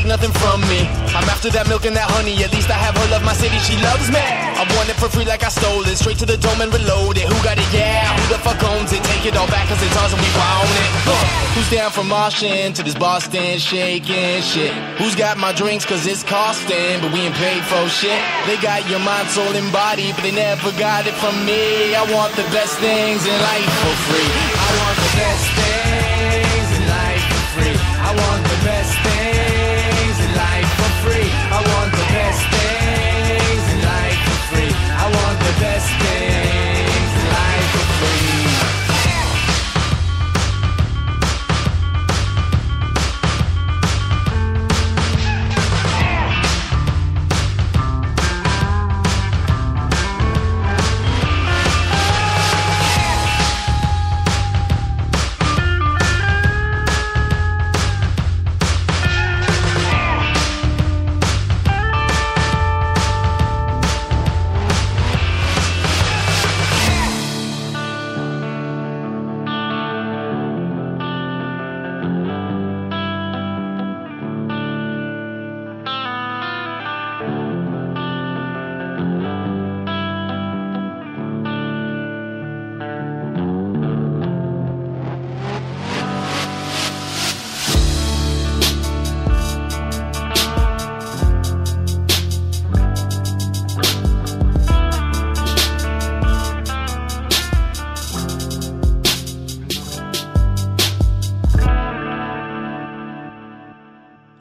take nothing from me. I'm after that milk and that honey, at least I have her love my city, she loves me. I want it for free like I stole it, straight to the dome and reload it. Who got it? Yeah, who the fuck owns it? Take it all back cause it's ours and we want it. Who's down from Martian to this Boston shaking shit? Who's got my drinks cause it's costing, but we ain't paid for shit. They got your mind, soul and body, but they never got it from me. I want the best things in life for free. I want the best things in life for free. I want the best things in life for free. I want the best things in life for free. I want the best things in life for free.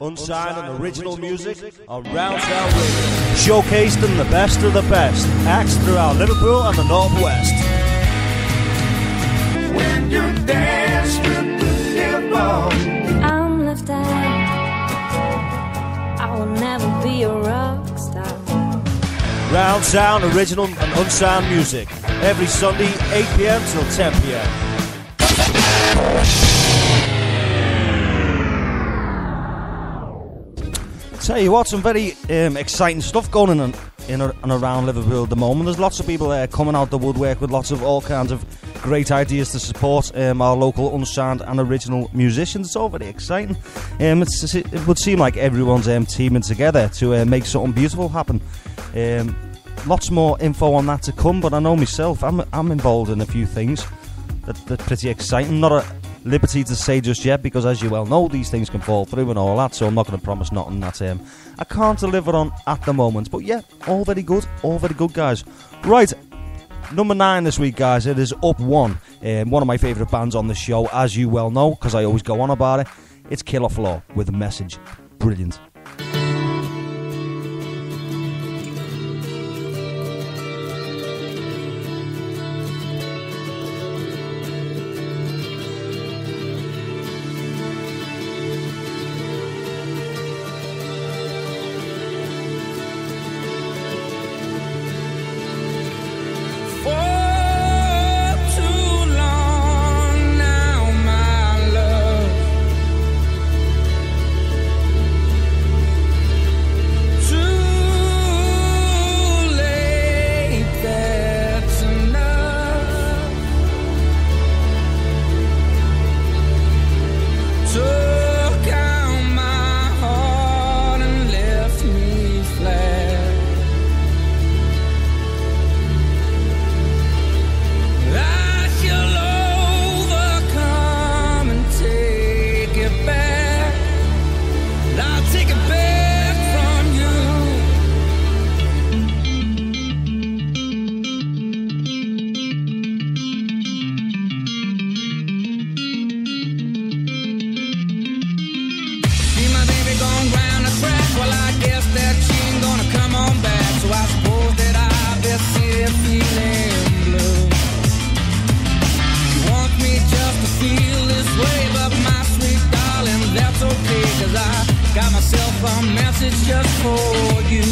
Unsigned and original music on Round Town Radio. Showcased in the best of the best acts throughout Liverpool and the Northwest. When you dance with the devil, I'm left out. I will never be a rock star. Round Town original and unsigned music every Sunday 8 p.m. till 10 p.m. Tell you what, some very exciting stuff going on in and around Liverpool at the moment. There's lots of people coming out the woodwork with lots of all kinds of great ideas to support our local unsigned and original musicians. It's all very exciting. It would seem like everyone's teaming together to make something beautiful happen. Lots more info on that to come, but I know myself, I'm involved in a few things that's pretty exciting. Not a liberty to say just yet, because as you well know, these things can fall through and all that, so I'm not going to promise nothing that I can't deliver on at the moment. But yeah, all very good guys. Right, number 9 this week, guys. It is Up One, one of my favourite bands on the show, as you well know, because I always go on about it. It's Killer Floor with a message. Brilliant. You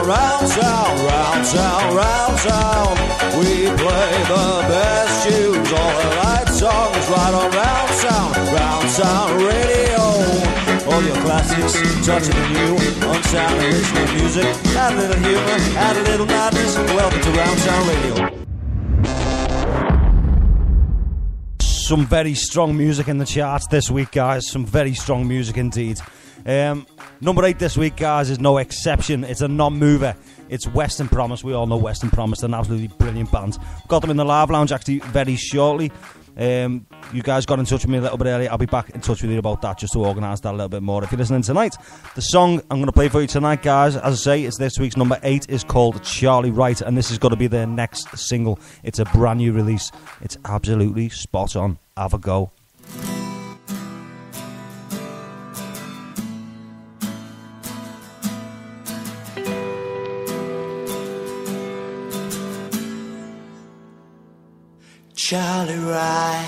round town, round town, round town. We play the best tunes, all the right songs, right on round town radio. All your classics, touching the new, on sound original music. Add a little humor, add a little madness. Welcome to Round Town Radio. Some very strong music in the charts this week, guys. Some very strong music indeed. Number 8 this week, guys, is no exception. It's a non-mover. It's Western Promise. We all know Western Promise. They're an absolutely brilliant band. Got them in the live lounge actually very shortly. You guys got in touch with me a little bit earlier. I'll be back in touch with you about that just to organise that a little bit more. If you're listening tonight, the song I'm going to play for you tonight, guys, as I say, it's this week's number 8, is called Charlie Wright, and this is going to be their next single. It's a brand new release. It's absolutely spot on. Have a go. Charlie Wright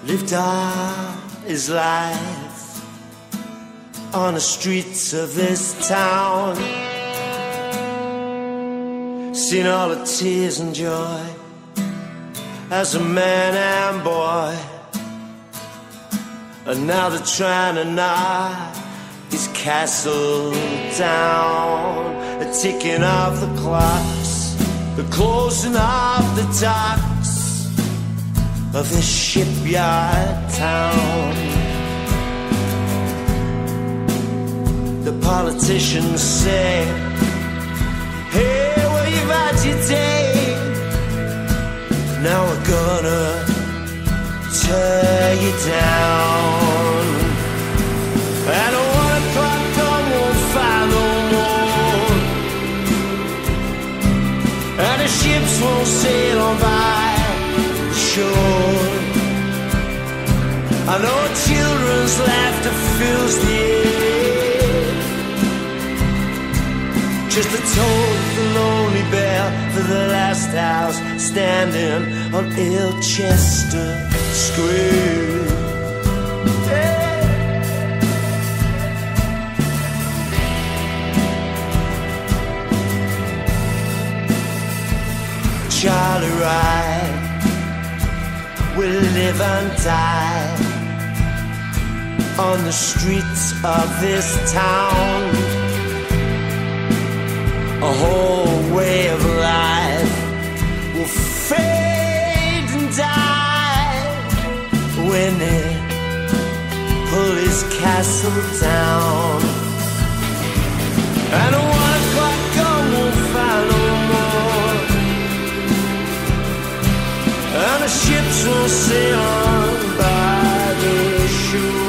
lived all his life on the streets of this town, seen all the tears and joy as a man and boy, and now they're trying to knock his castle down. They're ticking off the clocks, they're closing off the docks of this shipyard town. The politicians say, hey, well, you've had your day, now we're gonna tear you down. And at 1 o'clock dawn won't find no more, and the ships won't sail on by shore. I know children's laughter fills the air, just a toll of the lonely bell for the last house standing on Ilchester Square. Charlie Wright will live and die on the streets of this town. A whole way of life will fade and die when they pull his castle down. And at 1 o'clock gun won't find no more, and the ships will sail on by the shore.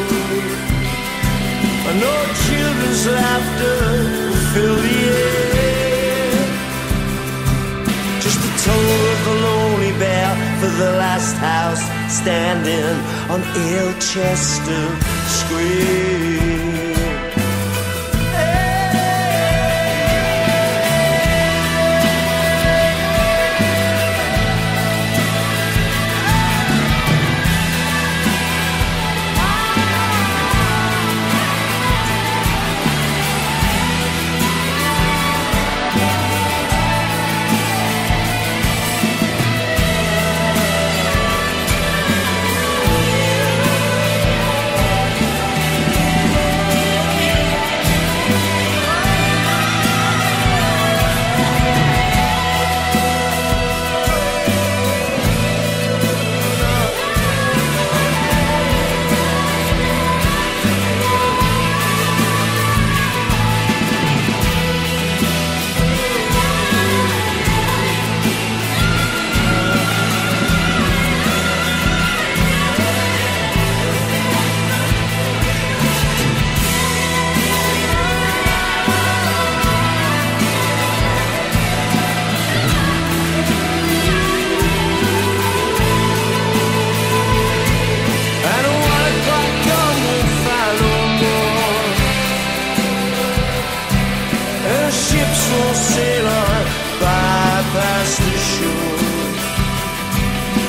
No children's laughter will fill the air, just the toll of the lonely bell for the last house standing on Ilchester Square.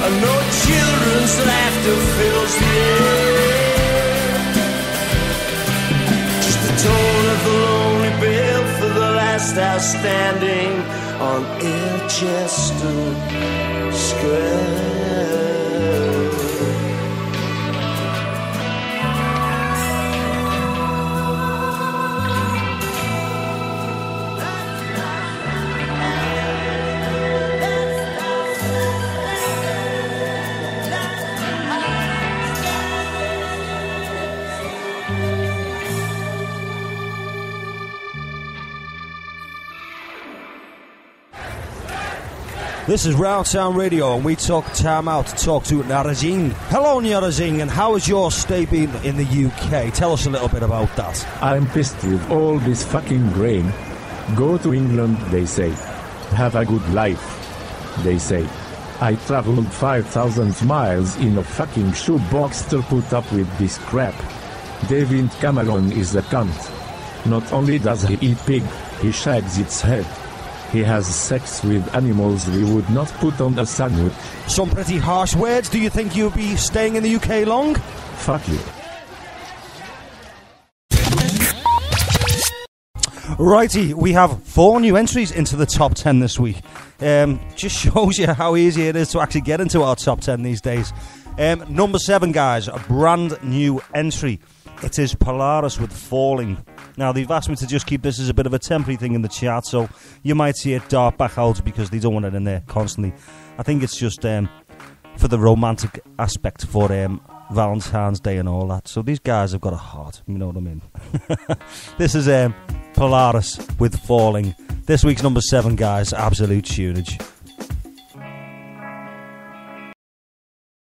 No children's laughter fills the air, just the tone of the lonely bell for the last guest house standing on Ilchester Square. This is Round Town Radio, and we took time out to talk to Narazin. Hello, Narazin, and how has your stay been in the UK? Tell us a little bit about that. I'm pissed with all this fucking rain. Go to England, they say. Have a good life, they say. I traveled 5,000 miles in a fucking shoebox to put up with this crap. David Cameron is a cunt. Not only does he eat pig, he shags its head. He has sex with animals we would not put on a sandwich. Some pretty harsh words. Do you think you'll be staying in the UK long? Fuck you. Righty, we have 4 new entries into the top 10 this week. Just shows you how easy it is to actually get into our top 10 these days. Number 7, guys, a brand new entry. It is Polaris with Falling. Now, they've asked me to just keep this as a bit of a temporary thing in the chat, so you might see it dart back out because they don't want it in there constantly. I think it's just for the romantic aspect for Valentine's Day and all that. So these guys have got a heart, you know what I mean? This is Polaris with Falling. This week's number 7, guys, absolute tunage.